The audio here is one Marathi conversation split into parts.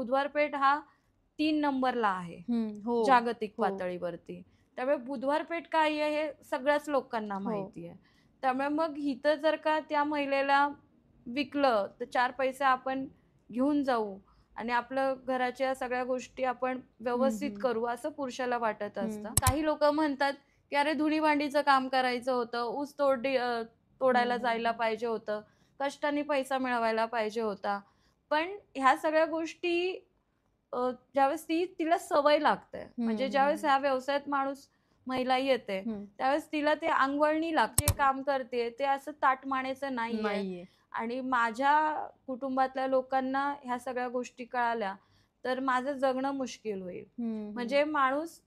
बुधवारपेठ हा 3 नंबरला आहे जागतिक पातळीवरती. त्यामुळे बुधवारपेठ काय आहे हे सगळ्याच लोकांना माहिती आहे. त्यामुळे मग हिथं जर का त्या महिलेला विकलं तर 4 पैसे आपण घेऊन जाऊ आणि आपलं घराच्या सगळ्या गोष्टी आपण व्यवस्थित करू असं पुरुषाला वाटत असतं. काही लोक म्हणतात की अरे धुणी भांडीचं काम करायचं होतं, ऊस तोडायला जायला पाहिजे होतं, कष्टाने पैसा मिळवायला पाहिजे होता. पण ह्या सगळ्या गोष्टी ज्यावेळेस तिला सवय लागते, म्हणजे ज्यावेळेस ह्या व्यवसायात महिला येते त्यावेळेस तिला ते अंगवळणी लागते, काम करते ते असं ताटमानेचं नाहीये. आणि माझ्या कुटुंबातल्या लोकांना ह्या सगळ्या गोष्टी कळाल्या तर माझं जगणं मुश्किल होईल. म्हणजे माणूस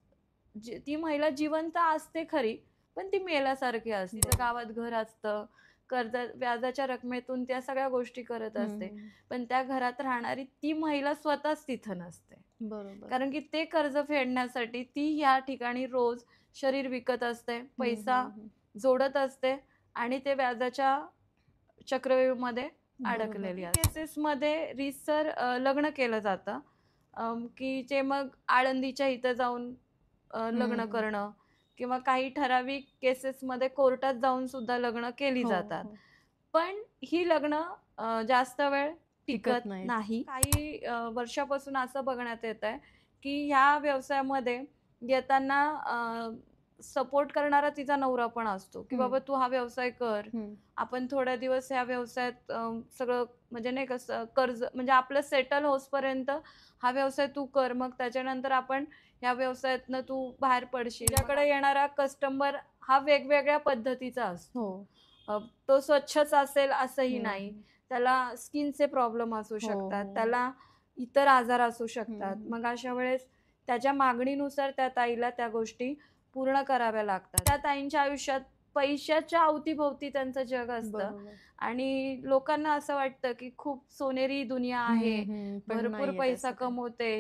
ती महिला जिवंत असते खरी, पण ती मेल्यासारखी असते. तिचं गावात घर असतं, कर्ज व्याजाच्या रकमेतून त्या सगळ्या गोष्टी करत असते, पण त्या घरात राहणारी ती महिला स्वतःच तिथं नसते. बरोबर. कारण की ते कर्ज फेडण्यासाठी ती या ठिकाणी रोज शरीर विकत असते, पैसा जोडत असते आणि ते व्याजाच्या चक्रव्यूहामध्ये अडकलेली असते. केसेसमध्ये रीतसर लग्न केलं जातं की जे मग आळंदीच्या इथं जाऊन लग्न करणं किंवा काही ठराविक केसेसमध्ये कोर्टात जाऊन सुद्धा लग्न केली जातात. पण ही लग्न जास्त वेळ टिकत नाही. काही वर्षापासून असं बघण्यात येत आहे की ह्या व्यवसायामध्ये येताना सपोर्ट करणारा तिचा नवरा पण असतो की बाबा तू हा व्यवसाय कर, आपण थोड्या दिवस ह्या व्यवसायात सगळं म्हणजे नाही कसं कर्ज म्हणजे आपलं सेटल होसपर्यंत हा व्यवसाय तू कर, मग त्याच्यानंतर आपण ह्या व्यवसायातनं तू बाहेर पडशील. तुझ्याकडे येणारा कस्टमर हा वेगवेगळ्या पद्धतीचा असतो. तो स्वच्छच असेल असंही नाही, त्याला स्किनचे प्रॉब्लेम असू शकतात, त्याला इतर आजार असू शकतात. मग अशा वेळेस त्याच्या मागणीनुसार त्या ताईला त्या गोष्टी पूर्ण कराव्या लागतात. त्या ताईंच्या आयुष्यात पैशाच्या अवतीभोवती त्यांचं जग असतं आणि लोकांना असं वाटतं की खूप सोनेरी दुनिया आहे, भरपूर पैसा कमवते,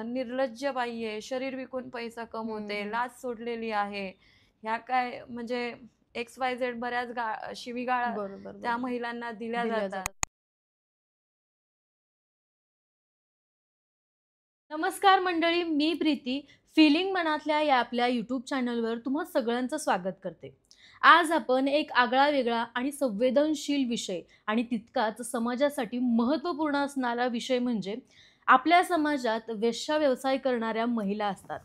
निर्लज्ज बाई आहे, शरीर विकून पैसा कमवते, लाज सोडलेली आहे, ह्या काय म्हणजे XYZ बऱ्याच शिवीगाळा त्या महिलांना दिल्या जातात. नमस्कार मंडळी, मी प्रीती फिलिंग मनातल्या या आपल्या यूट्यूब चॅनलवर तुम्हा सगळ्यांचं स्वागत करते. आज आपण एक आगळा वेगळा आणि संवेदनशील विषय आणि तितकाच समाजासाठी महत्त्वपूर्ण असणारा विषय म्हणजे आपल्या समाजात वेश्या व्यवसाय करणाऱ्या महिला असतात.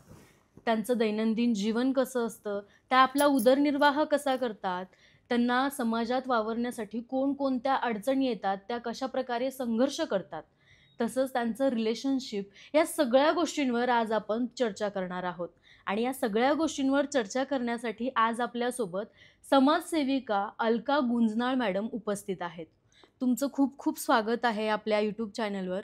त्यांचं दैनंदिन जीवन कसं असतं, त्या आपला उदरनिर्वाह कसा करतात, त्यांना समाजात वावरण्यासाठी कोणकोणत्या अडचणी येतात, त्या कशा प्रकारे संघर्ष करतात, तसंच त्यांचं रिलेशनशिप, या सगळ्या गोष्टींवर आज आपण चर्चा करणार आहोत. आणि या सगळ्या गोष्टींवर चर्चा करण्यासाठी आज आपल्यासोबत समाजसेविका अलका गुंजनाळ मॅडम उपस्थित आहेत. तुमचं खूप खूप स्वागत आहे आपल्या यूट्यूब चॅनलवर.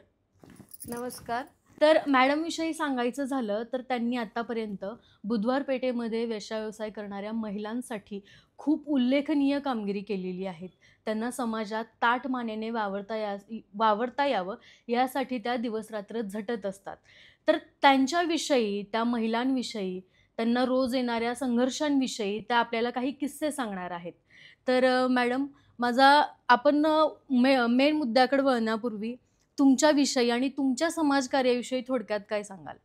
नमस्कार. तर मॅडमविषयी सांगायचं झालं तर त्यांनी आतापर्यंत बुधवार पेठेमध्ये वेश्या व्यवसाय करणाऱ्या महिलांसाठी खूप उल्लेखनीय कामगिरी केलेली आहे. त्यांना समाजात ताटमानेने वावरता यावं यासाठी त्या दिवसरात्र झटत असतात. तर त्यांच्याविषयी, त्या महिलांविषयी, त्यांना रोज येणाऱ्या संघर्षांविषयी त्या आपल्याला काही किस्से सांगणार आहेत. तर मॅडम, आपण मेन मुद्द्याकडे वळण्यापूर्वी तुमच्याविषयी आणि तुमच्या समाजकार्याविषयी थोडक्यात काय सांगाल?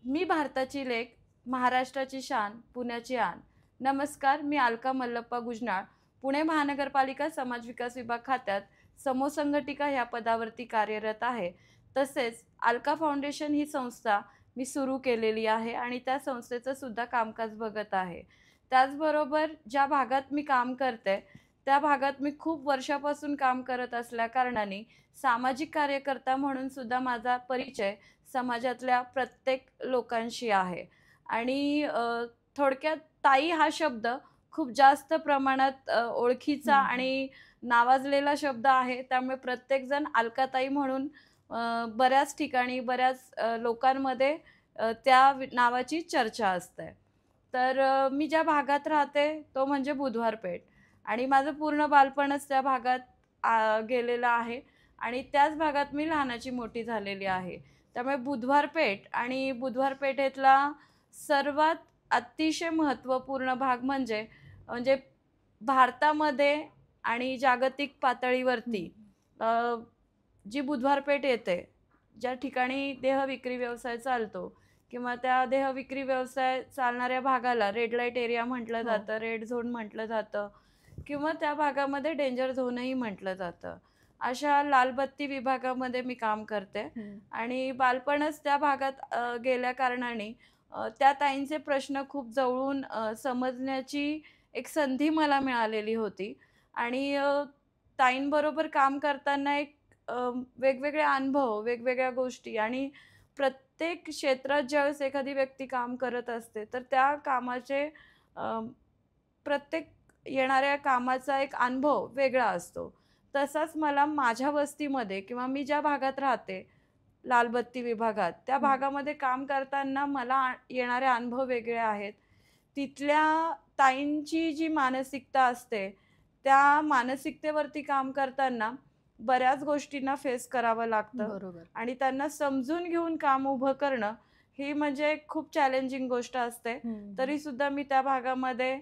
मी भारताची लेक, महाराष्ट्राची शान, पुण्याची आन. नमस्कार, मी अलका मल्लप्पा गुजनाळ, पुणे महानगरपालिका समाज विकास विभाग खात्यात समूहसंघटिका ह्या पदावरती कार्यरत आहे. तसेच अलका फाउंडेशन ही संस्था मी सुरू केलेली आहे आणि त्या संस्थेचं सुद्धा कामकाज बघत आहे. त्याचबरोबर ज्या भागात मी काम करते त्या भागात मी खूप वर्षापासून काम करत असल्या कारणाने सामाजिक कार्यकर्ता म्हणून सुद्धा माझा परिचय समाजातल्या प्रत्येक लोकांशी आहे. आणि थोडक्यात ताई हा शब्द खूप जास्त प्रमाणात ओळखीचा आणि नावाजलेला शब्द आहे. त्यामुळे प्रत्येकजण अलकाताई म्हणून बऱ्याच ठिकाणी बऱ्याच लोकांमध्ये त्या नावाची चर्चा असते. तर मी ज्या भागात राहते तो म्हणजे बुधवारपेठ आणि माझं पूर्ण बालपणच त्या भागात गेलेलं आहे आणि त्याच भागात मी लहानाची मोठी झालेली आहे. त्यामुळे बुधवारपेठ आणि बुधवारपेठेतला सर्वात अतिशय महत्त्वपूर्ण भाग म्हणजे भारतामध्ये आणि जागतिक पातळीवरती जी बुधवारपेठ येते, ज्या ठिकाणी देह विक्री व्यवसाय चालतो किंवा त्या देह विक्री व्यवसाय चालणाऱ्या भागाला रेड लाईट एरिया म्हटलं जातं, रेड झोन म्हटलं जातं किंवा त्या भागामध्ये डेंजर झोनही म्हटलं जातं. अशा लालबत्ती विभागामध्ये मी काम करते आणि बालपणच त्या भागात गेल्या कारणाने त्या ताईंचे प्रश्न खूप जवळून समजण्याची एक संधी मला मिळालेली होती आणि ताईंबरोबर काम करताना एक वेगवेगळे अनुभव, वेगवेगळ्या गोष्टी आणि प्रत्येक क्षेत्रात ज्यावेळेस एखादी व्यक्ती काम करत असते तर त्या कामाचे प्रत्येक येणाऱ्या कामाचा एक अनुभव वेगळा असतो. तसाच मला माझ्या वस्तीमध्ये किंवा मी ज्या भागात राहते लालबत्ती विभागात, त्या भागामध्ये काम करताना मला येणारे अनुभव वेगळे आहेत. तिथल्या ताईंची जी मानसिकता असते, त्या मानसिकतेवरती काम करताना बऱ्याच गोष्टींना फेस करावं लागतं. बरोबर. आणि त्यांना समजून घेऊन काम उभं करणं ही म्हणजे खूप चॅलेंजिंग गोष्ट असते. तरीसुद्धा मी त्या भागामध्ये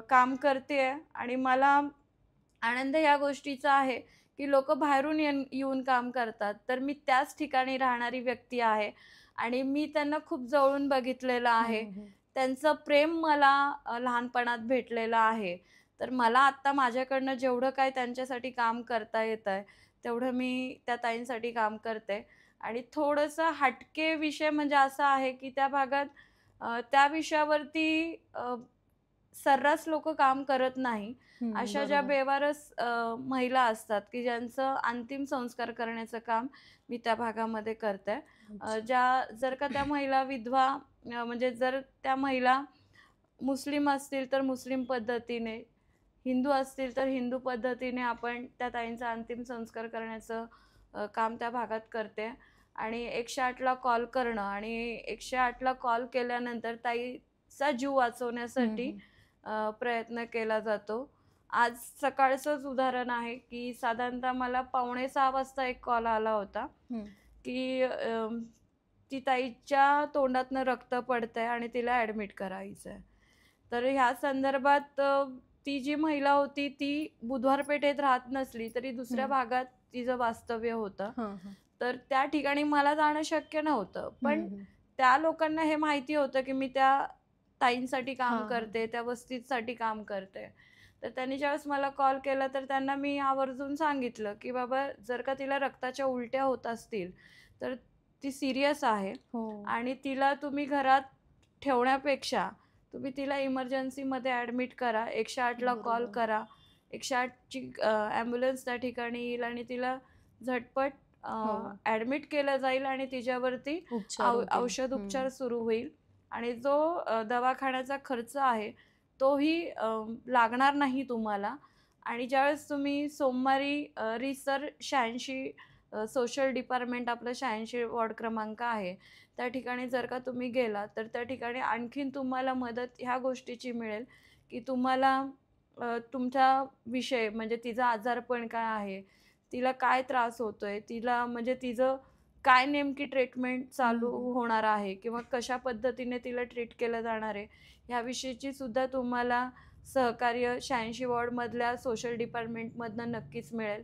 काम करतेय आणि मला आनंद या गोष्टीचा आहे की लोकं बाहेरून येऊन काम करतात. तर मी त्याच ठिकाणी राहणारी व्यक्ती आहे आणि मी त्यांना खूप जवळून बघितलेलं आहे. त्यांचं प्रेम मला लहानपणात भेटलेलं आहे. तर मला आत्ता माझ्याकडनं जेवढं काही त्यांच्यासाठी काम करता येतंय, तेवढं मी त्या ताईंसाठी काम करते. आणि थोडंसं हटके विषय म्हणजे असा आहे की त्या भागात त्या विषयावरती सर्रास लोकं काम करत नाही. अशा ज्या बेवारस महिला असतात की ज्यांचं अंतिम संस्कार करण्याचं काम मी त्या भागामध्ये करते. जर का त्या महिला विधवा म्हणजे जर त्या महिला मुस्लिम असतील तर मुस्लिम पद्धतीने, हिंदू असतील तर हिंदू पद्धतीने आपण त्या ताईंचा अंतिम संस्कार करण्याचं काम त्या भागात करते. आणि 108ला कॉल करणं आणि 108ला कॉल केल्यानंतर ताईचा जीव वाचवण्यासाठी प्रयत्न केला जातो. आज सकाळचंच उदाहरण आहे की साधारणतः मला 5:45 वाजता एक कॉल आला होता की ती ताईच्या तोंडातनं रक्त पडतंय आणि तिला ॲडमिट करायचं आहे. तर ह्या संदर्भात ती जी महिला होती ती बुधवार पेठेत राहत नसली तरी दुसऱ्या भागात तिचं वास्तव्य होतं. तर त्या ठिकाणी मला जाणं शक्य नव्हतं. पण त्या लोकांना हे माहिती होतं की मी त्या ताईंसाठी काम करते, त्या वस्तीसाठी काम करते. तर त्यांनी ज्यावेळेस मला कॉल केला तर त्यांना मी आवर्जून सांगितलं की बाबा जर का तिला रक्ताच्या उलट्या होत असतील तर ती सिरियस आहे आणि तिला तुम्ही घरात ठेवण्यापेक्षा तुम्ही तिला इमर्जन्सीमध्ये ॲडमिट करा. 108ला कॉल करा. 108ची ॲम्ब्युलन्स त्या ठिकाणी येईल आणि तिला झटपट ॲडमिट केलं जाईल आणि तिच्यावरती औषध उपचार सुरू होईल आणि जो दवाखान्याचा खर्च आहे तोही लागणार नाही तुम्हाला. आणि ज्यावेळेस तुम्ही सोमवारी रिसर 86 सोशल डिपार्टमेंट आपलं 86 वॉर्ड क्रमांक आहे, त्या ठिकाणी जर का तुम्ही गेला तर त्या ठिकाणी आणखीन तुम्हाला मदत ह्या गोष्टीची मिळेल की तुम्हाला तुमचा विषय म्हणजे तिचं आजारपण काय आहे, तिला काय त्रास होतोय, तिला म्हणजे तिचं काय नेमकी ट्रीटमेंट चालू होणार आहे किंवा कशा पद्धतीने तिला ट्रीट केलं जाणार आहे ह्याविषयीची सुद्धा तुम्हाला सहकार्य 86 वॉर्डमधल्या सोशल डिपार्टमेंटमधनं नक्कीच मिळेल.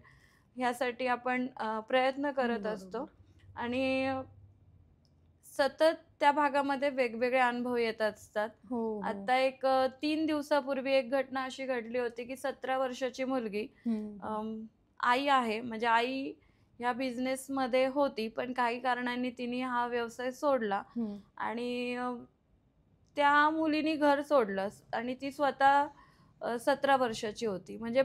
ह्यासाठी आपण प्रयत्न करत असतो आणि सतत त्या भागामध्ये वेगवेगळे अनुभव येत असतात. आता एक 3 दिवसापूर्वी एक घटना अशी घडली होती की 17 वर्षाची मुलगी आई आहे म्हणजे आई ह्या बिझनेसमध्ये होती पण काही कारणांनी तिने हा व्यवसाय सोडला आणि त्या मुलीने घर सोडलं आणि ती स्वतः 17 वर्षाची होती. म्हणजे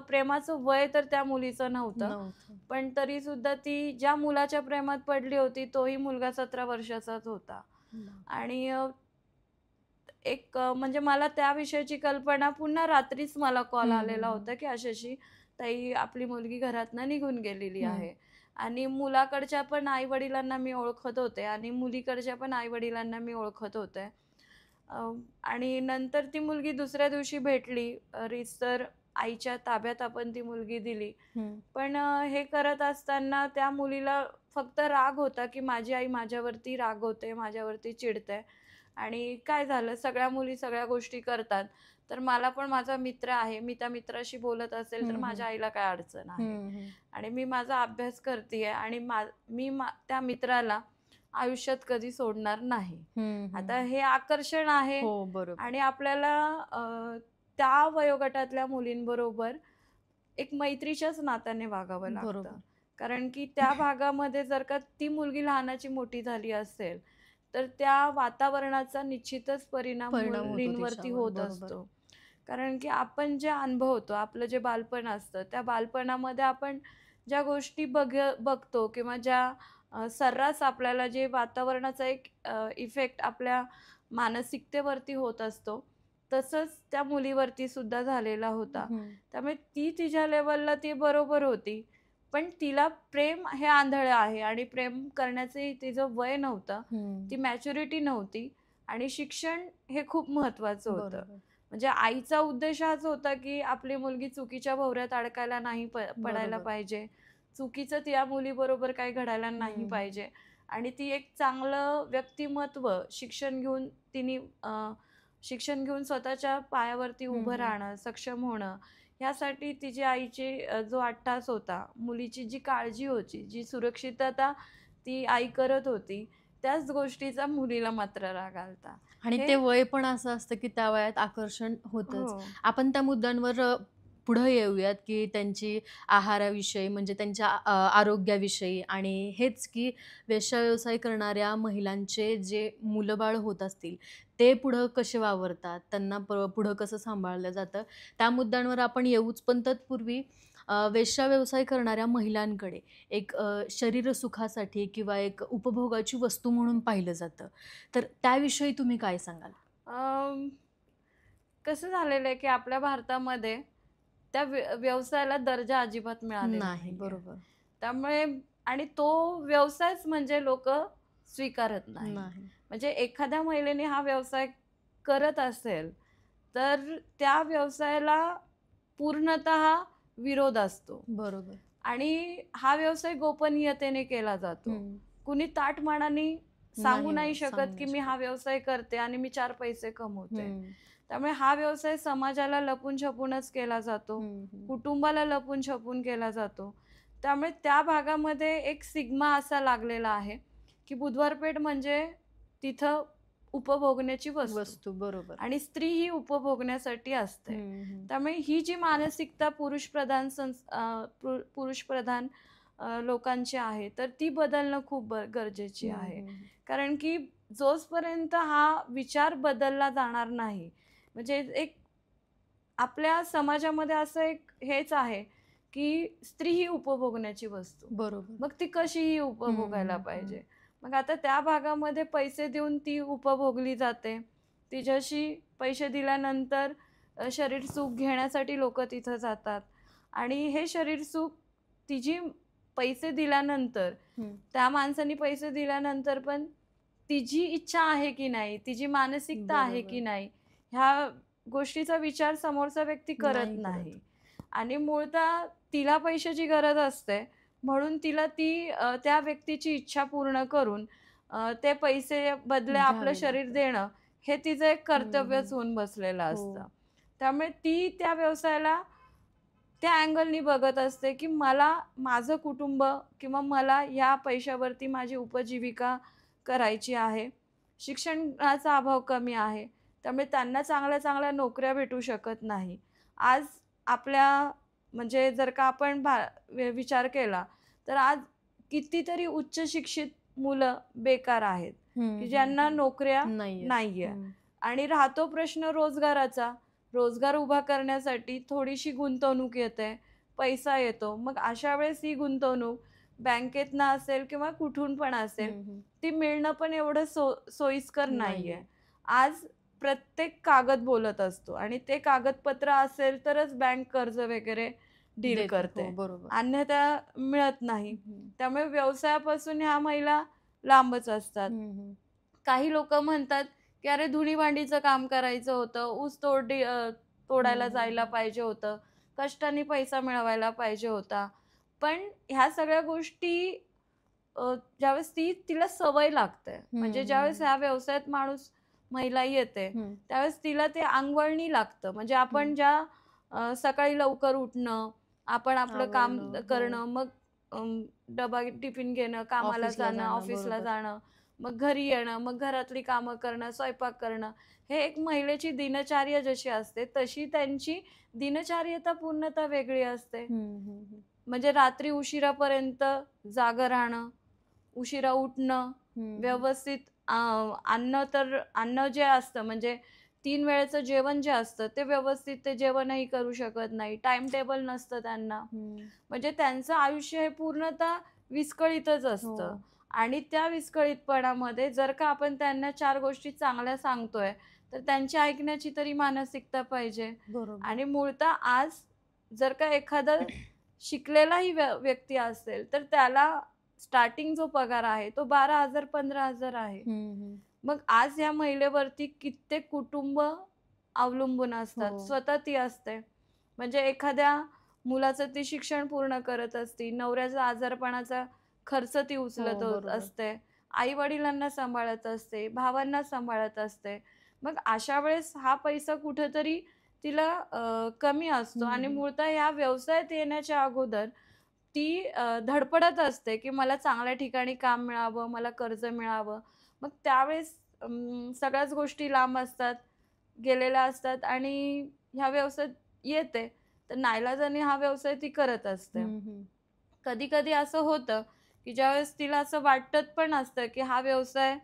प्रेमाचं वय तर त्या मुलीचं नव्हतं. पण तरी सुद्धा ती ज्या मुलाच्या प्रेमात पडली होती तोही मुलगा 17 वर्षाचाच होता. आणि एक म्हणजे मला त्याविषयीची कल्पना पुन्हा रात्रीच मला कॉल आलेला होता की अशी ताई आपली मुलगी घरातनं निघून गेलेली आहे. आणि मुलाकडच्या पण आई वडिलांना मी ओळखत होते आणि मुलीकडच्या पण आई वडिलांना मी ओळखत होते. आणि नंतर ती मुलगी दुसऱ्या दिवशी भेटली. रिसर आईच्या ताब्यात आपण ती मुलगी दिली. पण हे करत असताना त्या मुलीला फक्त राग होता की माझी आई माझ्यावरती रागवते, माझ्यावरती चिडते. आणि काय झालं, सगळ्या मुली सगळ्या गोष्टी करतात, तर मला पण माझा मित्र आहे, मी त्या मित्राशी बोलत असेल तर माझ्या आईला काय अडचण आहे. आणि मी माझा अभ्यास करतेय आणि त्या मित्राला आयुष्यात कधी सोडणार नाही. आता हे आकर्षण आहे आणि आपल्याला त्या वयोगटातल्या मुलींबरोबर एक मैत्रीच्याच नात्याने वागावं लागतं. कारण की त्या भागामध्ये जर का ती मुलगी लहानाची मोठी झाली असेल तर त्या वातावरणाचा निश्चितच परिणाम मुलींवरती होत असतो. कारण की आपण जे अनुभवतो, आपलं जे बालपण असतं, त्या बालपणामध्ये आपण ज्या गोष्टी बघतो किंवा ज्या सर्रास आपल्याला जे वातावरणाचा एक इफेक्ट आपल्या मानसिकतेवरती होत असतो, तसंच त्या मुलीवरती सुद्धा झालेला होता. त्यामुळे ती तिच्या लेवलला ती बरोबर होती, पण तिला प्रेम हे आंधळं आहे आणि प्रेम करण्याचे तिचं वय नव्हतं, ती मॅच्युरिटी नव्हती आणि शिक्षण हे खूप महत्वाचं होतं. म्हणजे आईचा उद्देश हाच होता की आपली मुलगी चुकीच्या भोवऱ्यात अडकायला नाही पडायला पाहिजे, चुकीचं त्या मुलीबरोबर काही घडायला नाही पाहिजे आणि ती एक चांगलं व्यक्तिमत्व शिक्षण घेऊन स्वतःच्या पायावरती उभं राहणं, सक्षम होणं, ह्यासाठी तिच्या आईचे जो अट्टास होता, मुलीची जी काळजी होती, जी सुरक्षितता ती आई करत होती, त्याच गोष्टीचा मुलीला मात्र राग आलता. आणि ते वय पण असं असतं की त्या वयात आकर्षण होतंच. आपण त्या मुद्द्यांवर पुढे येऊयात की त्यांची आहाराविषयी, म्हणजे त्यांच्या आरोग्याविषयी, आणि हेच की वेश्या व्यवसाय करणाऱ्या महिलांचे जे मुलंबाळ होत असतील ते पुढं कसे वावरतात, त्यांना पुढं कसं सांभाळलं जातं, त्या मुद्द्यांवर आपण येऊच. पण तत्पूर्वी वेश्या व्यवसाय करणाऱ्या महिलांकडे एक शरीरसुखासाठी किंवा एक उपभोगाची वस्तू म्हणून पाहिलं जातं, तर त्याविषयी तुम्ही काय सांगाल? कसं झालेलं आहे की आपल्या भारतामध्ये त्या व्यवसायाला दर्जा अजिबात मिळालेला नाही. बरोबर. त्यामुळे आणि तो व्यवसायच म्हणजे लोक स्वीकारत नाही. म्हणजे एखाद्या महिलेने हा व्यवसाय करत असेल तर त्या व्यवसायाला पूर्णतः विरोध असतो. बरोबर. आणि हा व्यवसाय गोपनीयतेने केला जातो. कुणी ताटमानाने सांगू नाही शकत की मी हा व्यवसाय करते आणि मी 4 पैसे कमवते. त्यामुळे हा व्यवसाय समाजाला लपून छपूनच केला जातो, कुटुंबाला लपून छपून केला जातो. त्यामुळे त्या भागामध्ये एक सिग्मा असा लागलेला आहे की बुधवारपेठ म्हणजे तिथं उपभोगण्याची वस्तू. बरोबर. आणि स्त्री ही उपभोगण्यासाठी असते. त्यामुळे ही जी मानसिकता पुरुषप्रधान लोकांची आहे तर ती बदलणं खूप गरजेची आहे. कारण की जोपर्यंत हा विचार बदलला जाणार नाही, म्हणजे एक आपल्या समाजामध्ये असं एक हेच आहे की स्त्री ही उपभोगण्याची वस्तू. बरोबर. मग ती कशीही उपभोगायला पाहिजे. मग आता त्या भागामध्ये पैसे देऊन ती उपभोगली जाते. तिच्याशी पैसे दिल्यानंतर शरीर सुख घेण्यासाठी लोक तिथं जातात आणि हे शरीर सुख तिची पैसे दिल्यानंतर, त्या माणसाने पैसे दिल्यानंतर पण तिची इच्छा आहे की नाही, तिची मानसिकता आहे की नाही, ह्या गोष्टीचा विचार समोरचा व्यक्ती करत नाही. आणि मूळतः तिला पैशाची गरज असते म्हणून तिला ती त्या व्यक्तीची इच्छा पूर्ण करून ते पैसे बदले आपलं शरीर देणं हे तिचं एक कर्तव्यच होऊन बसलेलं असतं. त्यामुळे ती त्या व्यवसायाला त्या अँगलनी बघत असते की मला माझं कुटुंब किंवा मला या पैशावरती माझी उपजीविका करायची आहे. शिक्षणाचा अभाव कमी आहे, त्यामुळे त्यांना चांगल्या चांगल्या नोकऱ्या भेटू शकत नाही. आज आपल्या म्हणजे जर का आपण विचार केला तर आज कितीतरी उच्च शिक्षित मुलं बेकार आहेत की ज्यांना नोकऱ्या नाहीये. आणि राहतो प्रश्न रोजगाराचा. रोजगार उभा करण्यासाठी थोडीशी गुंतवणूक येते, पैसा येतो. मग अशा वेळेस ही गुंतवणूक बँकेतनं असेल किंवा कुठून पण असेल ती मिळणं पण एवढं सोयीस्कर नाहीये. आज प्रत्येक कागद बोलत असतो आणि ते कागदपत्र असेल तरच बँक कर्ज वगैरे डील करते, अन्यथा मिळत नाही. त्यामुळे व्यवसायापासून ह्या महिला लांबच असतात. काही लोक म्हणतात की अरे धुणी भांडीचं काम करायचं होतं, ऊस तोडायला जायला पाहिजे होतं, कष्टाने पैसा मिळवायला पाहिजे होता. पण ह्या सगळ्या गोष्टी ज्यावेळेस तिला सवय लागते, म्हणजे ज्यावेळेस ह्या व्यवसायात महिला येते त्यावेळेस तिला ते अंगवळणी लागतं. म्हणजे आपण ज्या सकाळी लवकर उठणं, आपण आपलं काम करणं, मग डबा टिफिन घेणं, कामाला जाणं, ऑफिसला जाणं, मग घरी येणं, मग घरातली कामं करणं, स्वयंपाक करणं, हे एक महिलेची दिनचर्या जशी असते तशी त्यांची दिनचर्या पूर्णतः वेगळी असते. म्हणजे रात्री उशिरापर्यंत जागं राहणं, उशिरा उठणं, व्यवस्थित अन्न जे असतं म्हणजे 3 वेळेचं जेवण जे असतं ते व्यवस्थित ते जेवणही करू शकत नाही, टाइम टेबल नसतं त्यांना. म्हणजे त्यांचं आयुष्य हे पूर्णतः विस्कळीतच असतं. आणि त्या विस्कळीतपणामध्ये जर का आपण त्यांना 4 गोष्टी चांगल्या सांगतोय तर त्यांची ऐकण्याची तरी मानसिकता पाहिजे. आणि मूळतः आज जर का एखादा शिकलेलाही व्यक्ती असेल तर त्याला स्टार्टिंग जो पगार आहे तो 12,000 15,000 आहे. मग आज या महिलेवरती कित्येक कुटुंब अवलंबून असतात. स्वतः ती असते, म्हणजे एखाद्या मुलाचं ती शिक्षण पूर्ण करत असते, नवऱ्याचा आजारपणाचा खर्च ती उचलत असते, आई वडिलांना सांभाळत असते, भावांना सांभाळत असते. मग अशा वेळेस हा पैसा कुठेतरी तिला कमी असतो. आणि मूळतः या व्यवसायात येण्याच्या अगोदर ती धडपडत असते की मला चांगल्या ठिकाणी काम मिळावं, मला कर्ज मिळावं. मग त्यावेळेस सगळ्याच गोष्टी लांब असतात, गेलेल्या असतात आणि ह्या व्यवसायात येते तर नाईलाजाने हा व्यवसाय ती करत असते. कधी कधी असं होतं की ज्यावेळेस तिला असं वाटत पण असतं की हा व्यवसाय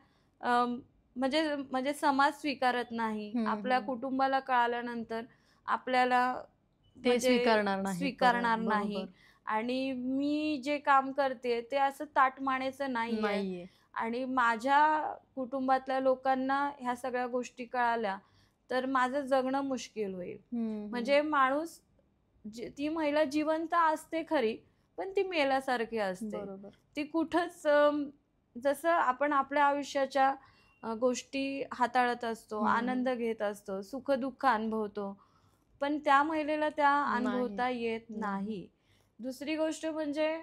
म्हणजे म्हणजे समाज स्वीकारत नाही, आपल्या कुटुंबाला कळाल्यानंतर आपल्याला ते स्वीकारणार नाही आणि मी जे काम करते ते असं ताटमानेचं नाहीये आणि माझ्या कुटुंबातल्या लोकांना ह्या सगळ्या गोष्टी कळाल्या तर माझं जगणं मुश्किल होईल. म्हणजे माणूस ती महिला जिवंत असते खरी पण ती मेल्यासारखी असते. ती कुठंच जसं आपण आपल्या आयुष्याच्या गोष्टी हाताळत असतो, आनंद घेत असतो, सुख दुःख अनुभवतो, पण त्या महिलेला त्या अनुभवता येत नाही. दुसरी गोष्ट म्हणजे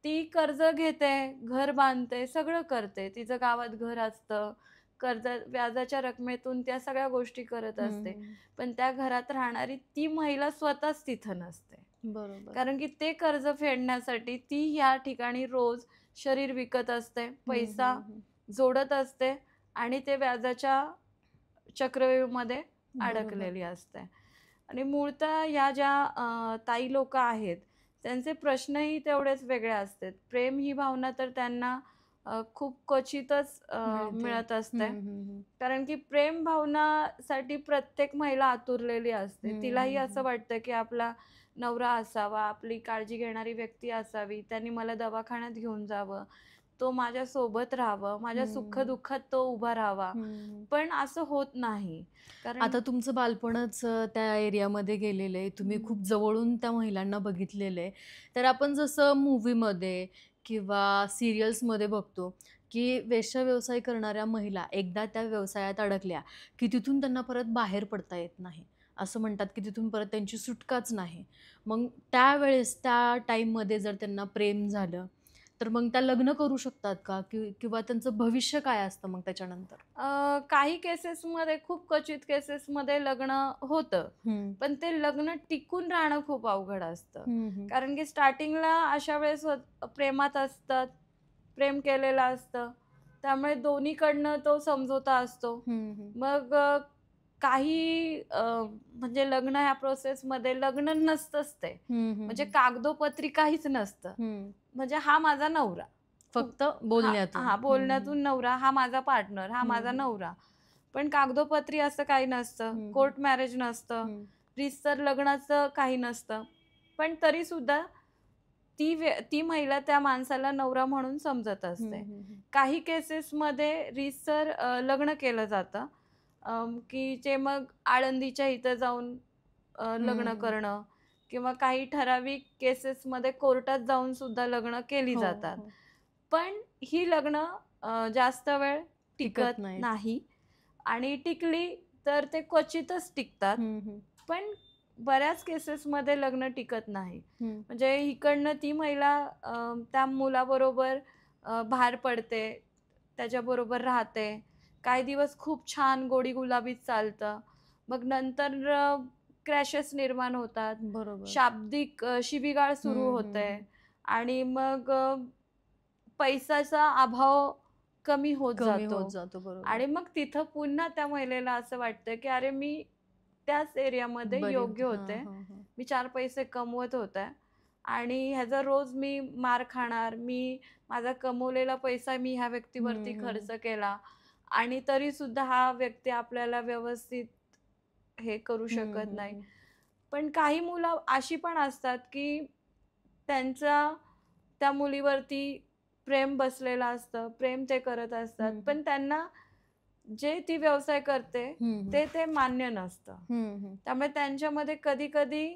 ती कर्ज घेते, घर बांधते, सगळं करते, तिचं गावात घर असतं, कर्ज व्याजाच्या रकमेतून त्या सगळ्या गोष्टी करत असते, पण त्या घरात राहणारी ती महिला स्वतःच तिथं नसते. कारण की ते कर्ज फेडण्यासाठी ती या ठिकाणी रोज शरीर विकत असते, पैसा जोडत असते आणि ते व्याजाच्या चक्रव्यूहामध्ये अडकलेली असते. आणि मूळतः या ज्या ताई लोक आहेत त्यांचे प्रश्नही तेवढेच वेगळे असतात. प्रेम ही भावना तर त्यांना खूप क्वचितच मिळत असते, कारण की प्रेम भावनासाठी प्रत्येक महिला आतुरलेली असते. तिलाही असं वाटतं की आपला नवरा असावा, आपली काळजी घेणारी व्यक्ती असावी, त्यांनी मला दवाखान्यात घेऊन जावं, तो माझ्या सोबत राहावं, माझ्या सुख दुःखात तो उभा राहावा. पण असं होत नाही. कारण आता तुमचं बालपणच त्या एरियामध्ये गेलेलं आहे, तुम्ही खूप जवळून त्या महिलांना बघितलेलं आहे. तर आपण जसं मूवीमध्ये किंवा सिरियल्समध्ये बघतो की वेश्या व्यवसाय करणाऱ्या महिला एकदा त्या व्यवसायात अडकल्या की तिथून त्यांना परत बाहेर पडता येत नाही. असं म्हणतात की तिथून परत त्यांची सुटकाच नाही. मग त्यावेळेस त्या टाईममध्ये जर त्यांना प्रेम झालं तर मग त्या लग्न करू शकतात का, किंवा त्यांचं भविष्य काय असतं मग त्याच्यानंतर? काही केसेसमध्ये, खूप क्वचित केसेसमध्ये लग्न होतं, पण ते लग्न टिकून राहणं खूप अवघड असतं. कारण की स्टार्टिंगला अशा वेळेस प्रेमात असतात, प्रेम केलेलं असतं, त्यामुळे दोन्हीकडनं तो समझोता असतो. मग काही म्हणजे लग्न ह्या प्रोसेसमध्ये लग्न नसतंच ते, म्हणजे कागदोपत्री काहीच नसतं. म्हणजे हा माझा नवरा, फक्त बोलण्यातून. हा बोलण्यातून नवरा, हा माझा पार्टनर, हा माझा नवरा, पण कागदोपत्री असं काही नसतं, कोर्ट मॅरेज नसतं, रीतसर लग्नाचं काही नसतं. पण तरी सुद्धा ती महिला त्या माणसाला नवरा म्हणून समजत असते. काही केसेसमध्ये रीतसर लग्न केलं जातं की जे मग आळंदीच्या इथं जाऊन लग्न करणं, किंवा काही ठराविक केसेसमध्ये कोर्टात जाऊन सुद्धा लग्न केली जातात. पण ही लग्न जास्त वेळ टिकत नाही आणि टिकली तर ते क्वचितच टिकतात. पण बऱ्याच केसेसमध्ये लग्न टिकत नाही. म्हणजे इकडनं ती महिला त्या मुलाबरोबर बाहेर पडते, त्याच्याबरोबर राहते, काही दिवस खूप छान गोडी गुलाबीत चालतं, मग नंतर क्रॅशेस निर्माण होतात, बरोबर. शाब्दिक शिवीगाळ सुरू होते आणि मग पैशाचा अभाव कमी होत जातो बरोबर. आणि मग तिथं पुन्हा त्या महिलेला असं वाटतं की अरे मी त्याच एरियामध्ये योग्य होते, मी 4 पैसे कमवत होते आणि ह्याचा रोज मी मार खाणार, मी माझा कमवलेला पैसा मी ह्या व्यक्तीवरती खर्च केला आणि तरी सुद्धा हा व्यक्ती आपल्याला व्यवस्थित हे करू शकत नाही. पण काही मुलं अशी पण असतात की त्यांचा त्या मुलीवरती प्रेम बसलेलं असतं, प्रेम ते करत असतात, पण त्यांना जे ती व्यवसाय करते ते मान्य नसतं. त्यामुळे त्यांच्यामध्ये कधी-कधी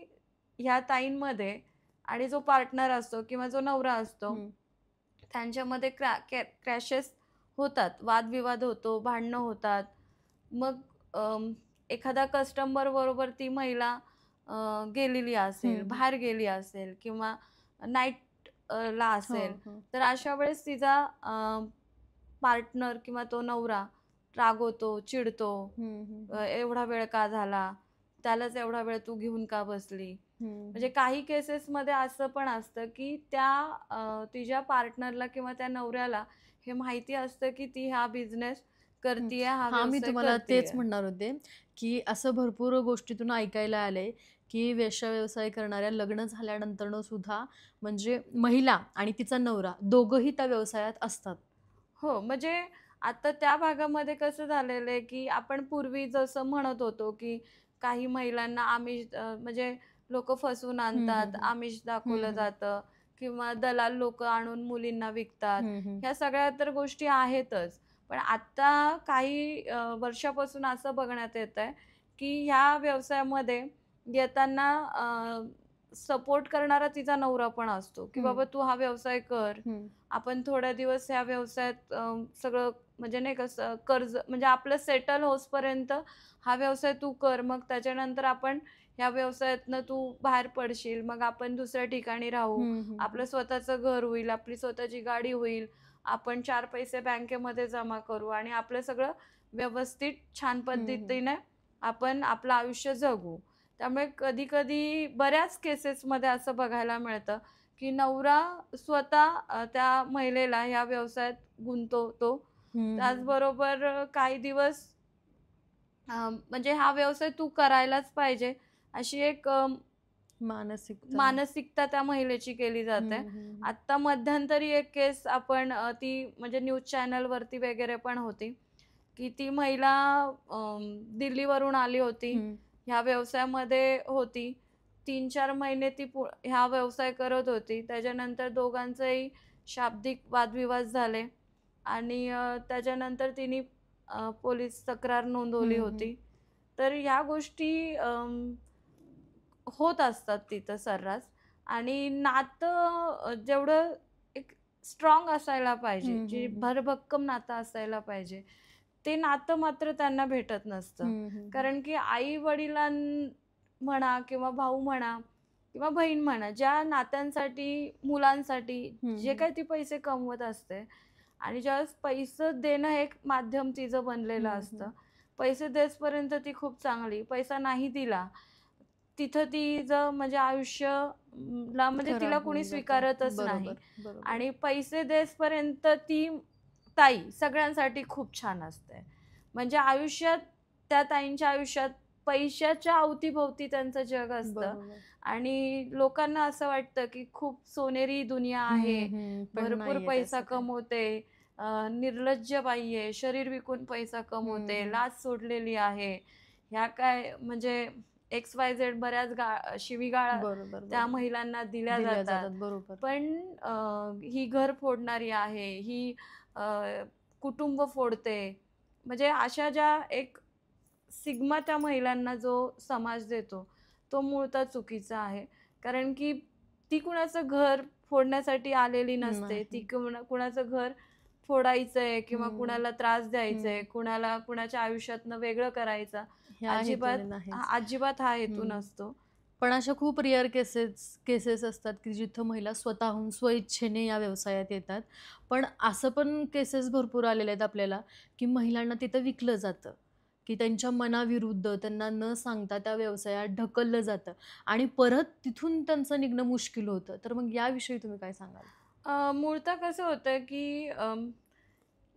ह्या ताईंमध्ये आणि जो पार्टनर असतो किंवा जो नवरा असतो, त्यांच्यामध्ये क्रॅशेस होतात, वादविवाद होतो, भांडणं होतात. मग एखादा कस्टमर बरोबर ती महिला गेलेली असेल, बाहेर गेली असेल किंवा नाईट ला असेल, तर अशा वेळेस तिचा पार्टनर किंवा तो नवरा रागवतो, चिडतो, एवढा वेळ का झाला, त्यालाच एवढा वेळ तू घेऊन का बसली. म्हणजे काही केसेसमध्ये असं पण असतं की त्या तिच्या पार्टनरला किंवा त्या नवऱ्याला हे माहिती असतं की ती हा बिझनेस करतीये, हा मी व्यवसाय तुम्हाला करतीये. तेच म्हणणार होते की असं भरपूर गोष्टीतून ऐकायला आलंय की वेश्याव्यवसाय करणाऱ्या लग्न झाल्यानंतर सुद्धा म्हणजे महिला आणि तिचा नवरा दोघंही त्या व्यवसायात असतात. हो, म्हणजे आता त्या भागामध्ये कसं झालेलं आहे की आपण पूर्वी जसं म्हणत होतो की काही महिलांना आमिष म्हणजे लोक फसवून आणतात, आमिष दाखवलं जातं किंवा दलाल लोक आणून मुलींना विकतात. ह्या सगळ्या तर गोष्टी आहेतच. पण आता काही वर्षापासून असं बघण्यात येतंय की ह्या व्यवसायामध्ये येताना सपोर्ट करणारा तिचा नवरा पण असतो की बाबा तू हा व्यवसाय कर, आपण थोड्या दिवस ह्या व्यवसायात सगळं म्हणजे नाही कसं कर्ज म्हणजे आपलं सेटल होसपर्यंत हा व्यवसाय तू कर, मग त्याच्यानंतर आपण ह्या व्यवसायातनं तू बाहेर पडशील, मग आपण दुसऱ्या ठिकाणी राहू, आपलं स्वतःचं घर होईल, आपली स्वतःची गाडी होईल, आपण 4 पैसे बँकेमध्ये जमा करू आणि आपलं सगळं व्यवस्थित छान पद्धतीने आपण आपलं आयुष्य जगू. त्यामुळे कधी-कधी बऱ्याच केसेसमध्ये असं बघायला मिळतं की नवरा स्वतः त्या महिलेला या व्यवसायात गुंतवतो. त्याचबरोबर काही दिवस म्हणजे हा व्यवसाय तू करायलाच पाहिजे अशी एक मानसिकता त्या महिलेची केली जाते. आता मध्यंतरी एक केस आपण ती म्हणजे न्यूज चॅनलवरती वगैरे पण होती की ती महिला दिल्लीवरून आली होती, ह्या व्यवसायामध्ये होती. 3-4 महिने ती ह्या व्यवसाय करत होती. त्याच्यानंतर दोघांचेही शाब्दिक वादविवाद झाले आणि त्याच्यानंतर तिने पोलीस तक्रार नोंदवली होती. तर ह्या गोष्टी होत असतात तिथं सर्रास आणि नातं जेवढं एक स्ट्रॉंग असायला पाहिजे, जी भरभक्कम नातं असायला पाहिजे, ते नातं मात्र त्यांना भेटत नसतं. कारण की आई-वडिलां म्हणा किंवा भाऊ म्हणा किंवा बहीण म्हणा, ज्या नात्यांसाठी, मुलांसाठी जे काही ती पैसे कमवत असते आणि ज्यावेळेस पैसे देणं हे एक माध्यम तिचं बनलेलं असतं. पैसे देसपर्यंत ती खूप चांगली, पैसा नाही दिला, तिथं तिचं म्हणजे आयुष्यला म्हणजे तिला कोणी स्वीकारतच नाही आणि पैसे देसपर्यंत ती ताई सगळ्यांसाठी खूप छान असते. म्हणजे आयुष्यात त्या ताईंच्या आयुष्यात पैशाच्या अवतीभोवती त्यांचं जग असतं आणि लोकांना असं वाटतं की खूप सोनेरी दुनिया आहे, भरपूर पैसा कमवते, निर्लज्ज बाई आहे, शरीर विकून पैसा कमवते, लाज सोडलेली आहे, ह्या काय म्हणजे XYZ बऱ्याच शिवीगाळ त्या महिलांना दिल्या जातात. पण ही घर फोडणारी आहे, ही कुटुंब फोडते, म्हणजे अशा ज्या एक सिग्मा त्या महिलांना जो समाज देतो तो मूळतः चुकीचा आहे. कारण की ती कुणाचं घर फोडण्यासाठी आलेली नसते, ती कुणाचं घर फोडायचंय किंवा कुणाला त्रास द्यायचंय, कुणाच्या आयुष्यातनं वेगळं करायचं, अजिबात हा हेतू नसतो. पण अशा खूप रेअर केसेस असतात की जिथं महिला स्वतःहून स्वइच्छेने या व्यवसायात येतात. पण असं पण केसेस भरपूर आलेले आहेत आपल्याला, की महिलांना तिथं विकलं जातं, की त्यांच्या मनाविरुद्ध त्यांना न सांगता त्या व्यवसायात ढकललं जातं आणि परत तिथून त्यांचं निघणं मुश्किल होतं. तर मग याविषयी तुम्ही काय सांगाल? मूळतः कसं होतं की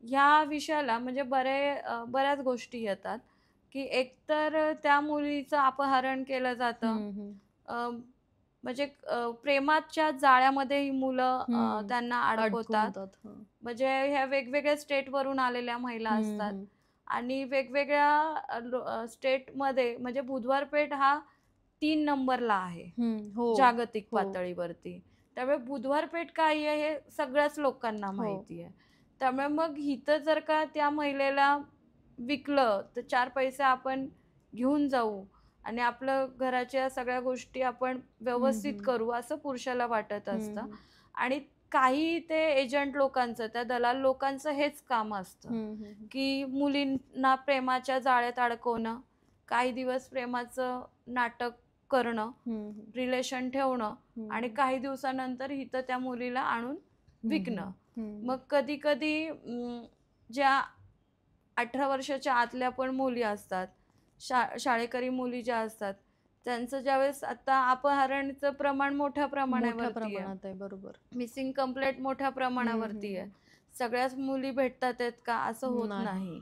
ह्या विषयाला म्हणजे बऱ्याच गोष्टी येतात, की एकतर त्या मुलीचं अपहरण केलं जातं. हं, हं. अ, म्हणजे प्रेमाच्या जाळ्यामध्ये ही मुलं हं. त्यांना अडकून अडकवतात. होतात. हं. म्हणजे ह्या वेगवेगळ्या स्टेटवरून आलेल्या महिला हं, असतात हं. आणि वेगवेगळ्या स्टेटमध्ये म्हणजे बुधवार पेठ हा 3 नंबरला आहे हं. हो. जागतिक हो. पातळीवरती. त्यामुळे बुधवार पेठ काय आहे हे सगळ्याच लोकांना हो. माहिती आहे. त्यामुळे मग हिथं जर का त्या महिलेला विकलं तर 4 पैसे आपण घेऊन जाऊ आणि आपलं घराच्या सगळ्या गोष्टी आपण हं, व्यवस्थित हं. करू असं पुरुषाला वाटत हं, असतं. हं. आणि काही ते एजंट लोकांचं, त्या दलाल लोकांचं हेच काम असतं, हं, हं. की मुलींना प्रेमाच्या जाळ्यात अडकवणं, काही दिवस प्रेमाचं नाटक करणं, हं, हं. रिलेशन ठेवणं हं, आणि हं. काही दिवसानंतर इथं त्या मुलीला आणून हं, विकणं. हं. मग कधी-कधी ज्या 18 वर्षाच्या आतल्या पण मुली असतात, शाळेकरी मुली ज्या असतात, त्यांचं ज्यावेळेस आता अपहरणचं प्रमाण मोठ्या मोठ्या प्रमाणावरती आहे. प्रमाणात आहे. बरोबर. मिसिंग कंप्लेंट मोठ्या हं, हं, प्रमाणावरती आहे. हं. सगळ्याच मुली भेटतात आहेत का? असं होत नाही. नाही.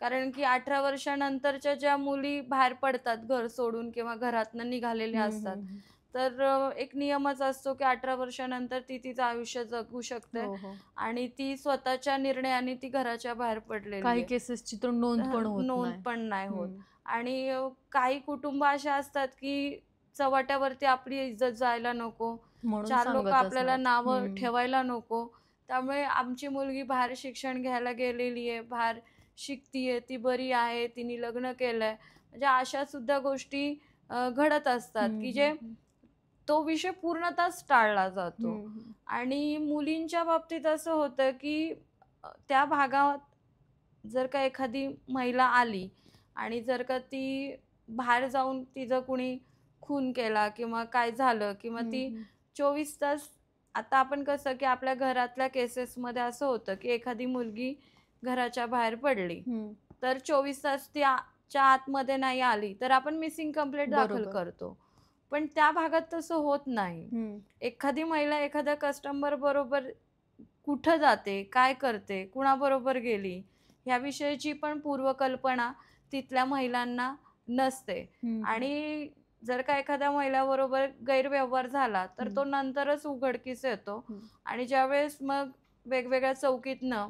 कारण की 18 वर्षानंतरच्या ज्या मुली बाहेर पडतात घर सोडून किंवा घरातनं निघालेल्या हं, असतात, हं, हं. तर एक नियमच असतो की 18 वर्षानंतर ती तिचं आयुष्य जगू शकते हो, हो. आणि ती स्वतःच्या निर्णयाने ती घराच्या बाहेर पडलेली काही आहे. केसेसची तर नोंद पण होत नोंद नाही. पण नाही होत. हं. आणि काही कुटुंब अशा असतात की चव्हाट्यावरती आपली इज्जत जायला नको, म्हणून 4 लोकं सांगतच आपल्याला नाहीत. नावं हं. ठेवायला नको. त्यामुळे आमची मुलगी बाहेर शिक्षण घ्यायला गेलेली आहे, बाहेर शिकतीये, ती बरी आहे, तिने लग्न केलंय. म्हणजे अशा सुद्धा गोष्टी घडत असतात, हं, की हं, जे हं. तो विषय पूर्णतःच टाळला जातो. हं, हं. आणि मुलींच्या बाबतीत असं होतं, की त्या भागात जर का एखादी महिला आली आणि जर का ती बाहेर जाऊन तिचं कुणी खून केला किंवा काय झालं किंवा हं, ती हं. 24 तास आता आपण कसं की आपल्या घरातल्या केसेसमध्ये असं होतं की एखादी मुलगी घराच्या बाहेर पडली, हं. तर 24 तास ती च्या आतमध्ये नाही आली, तर आपण मिसिंग कंप्लेंट दाखल बरोबर. करतो. पण त्या भागात तसं होत नाही. हं. एखादी महिला एखाद्या कस्टमर बरोबर कुठं जाते, काय करते, कुणाबरोबर गेली, ह्याविषयीची पण पूर्वकल्पना तिथल्या महिलांना नसते. हं, हं. आणि जर का एखाद्या महिलाबरोबर गैरव्यवहार झाला, तर हं. तो नंतरच उघडकीस येतो. हं. आणि ज्यावेळेस मग वेगवेगळ्या चौकीतनं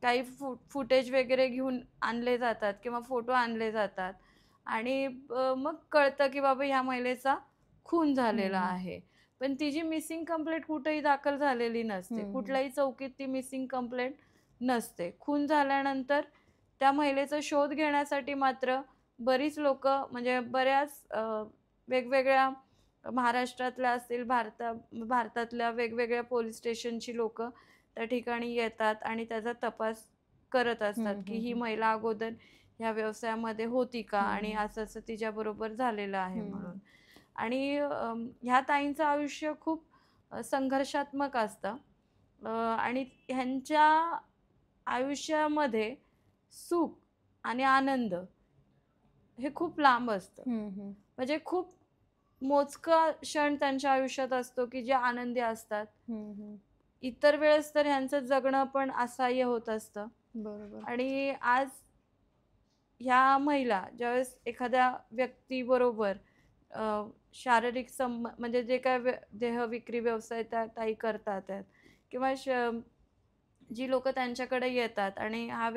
काही फुटेज वगैरे घेऊन आणले जातात किंवा फोटो आणले जातात आणि मग कळतं की बाबा ह्या महिलेचा खून हं, झालेला हं. आहे. पण तिची मिसिंग कंप्लेंट कुठेही दाखल झालेली नसते. हं, हं. कुठल्याही चौकीत ती मिसिंग कंप्लेंट नसते. खून झाल्यानंतर त्या महिलेचा शोध घेण्यासाठी मात्र बरीच लोकं म्हणजे बऱ्याच वेगवेगळ्या महाराष्ट्रातल्या असतील, भारतातल्या वेगवेगळ्या पोलीस स्टेशनची लोकं त्या ठिकाणी येतात आणि त्याचा तपास करत असतात, हं, की हं, ही हं. महिला अगोदर ह्या व्यवसायामध्ये होती का? हं, आणि हं. असं-असं तिच्याबरोबर झालेलं आहे हं, म्हणून. हं. आणि ह्या ताईंचं आयुष्य खूप संघर्षात्मक असतं. आणि ह्यांच्या आयुष्यामध्ये सुख आणि आनंद हे खूप लांब असतं. हं, हं. म्हणजे खूप मोजका क्षण त्यांच्या आयुष्यात असतो, की जे आनंदी असतात. हं, हं. इतर वेळेस तर ह्यांचं जगणं पण असह्य होत असतं. बरोबर. आणि आज ह्या महिला ज्यावेळेस एखाद्या व्यक्तीबरोबर शारीरिक म्हणजे जे काय देहविक्री व्यवसाय त्या ताई करतात आहेत किंवा जी लोकं त्यांच्याकडे येतात आणि हा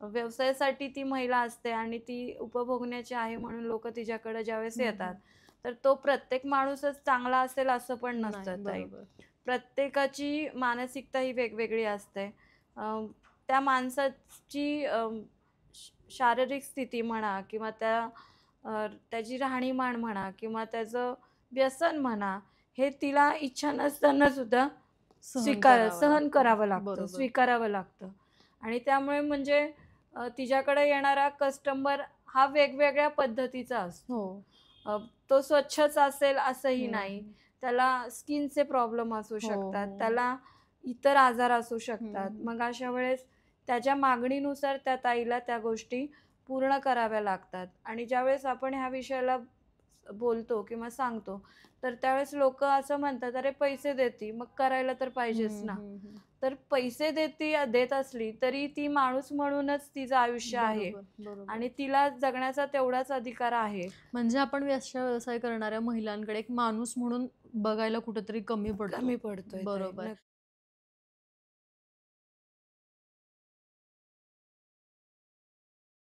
व्यवसायासाठी ती महिला असते आणि ती उपभोगण्याची आहे म्हणून लोकं तिच्याकडे ज्यावेळेस हं, येतात, हं. तर तो प्रत्येक माणूसच चांगला असेल असं पण नाही. नसतं ताई. बरोबर. प्रत्येकाची मानसिकता ही वेगवेगळी असते. त्या माणसाची शारीरिक स्थिती म्हणा किंवा त्याची राहणीमान म्हणा किंवा त्याचं व्यसन म्हणा, हे तिला इच्छा नसताना सुद्धा सहन करावं सहन लागतं. करावं लागतं, बरोबर. स्वीकारावं लागतं. आणि त्यामुळे म्हणजे तिच्याकडे येणारा कस्टमर हा वेगवेगळ्या पद्धतीचा असतो. हो. तो स्वच्छच असेल असंही नाही, त्याला स्किनचे प्रॉब्लेम असू शकतात, त्याला इतर आजार असू शकतात. मग अशा वेळेस त्याच्या मागणीनुसार त्या ताईला त्या गोष्टी पूर्ण कराव्या लागतात. आणि ज्यावेळेस आपण ह्या विषयाला बोलतो किंवा सांगतो तर त्यावेळेस लोक असं म्हणतात, अरे पैसे देती मग करायला तर पाहिजेच ना. तर पैसे देत असली तरी ती माणूस म्हणूनच तिचं आयुष्य आहे आणि तिला जगण्याचा तेवढाच अधिकार आहे. म्हणजे आपण व्यवसाय करणाऱ्या महिलांकडे एक माणूस म्हणून बघायला कुठेतरी कमी पडतोय. बरोबर.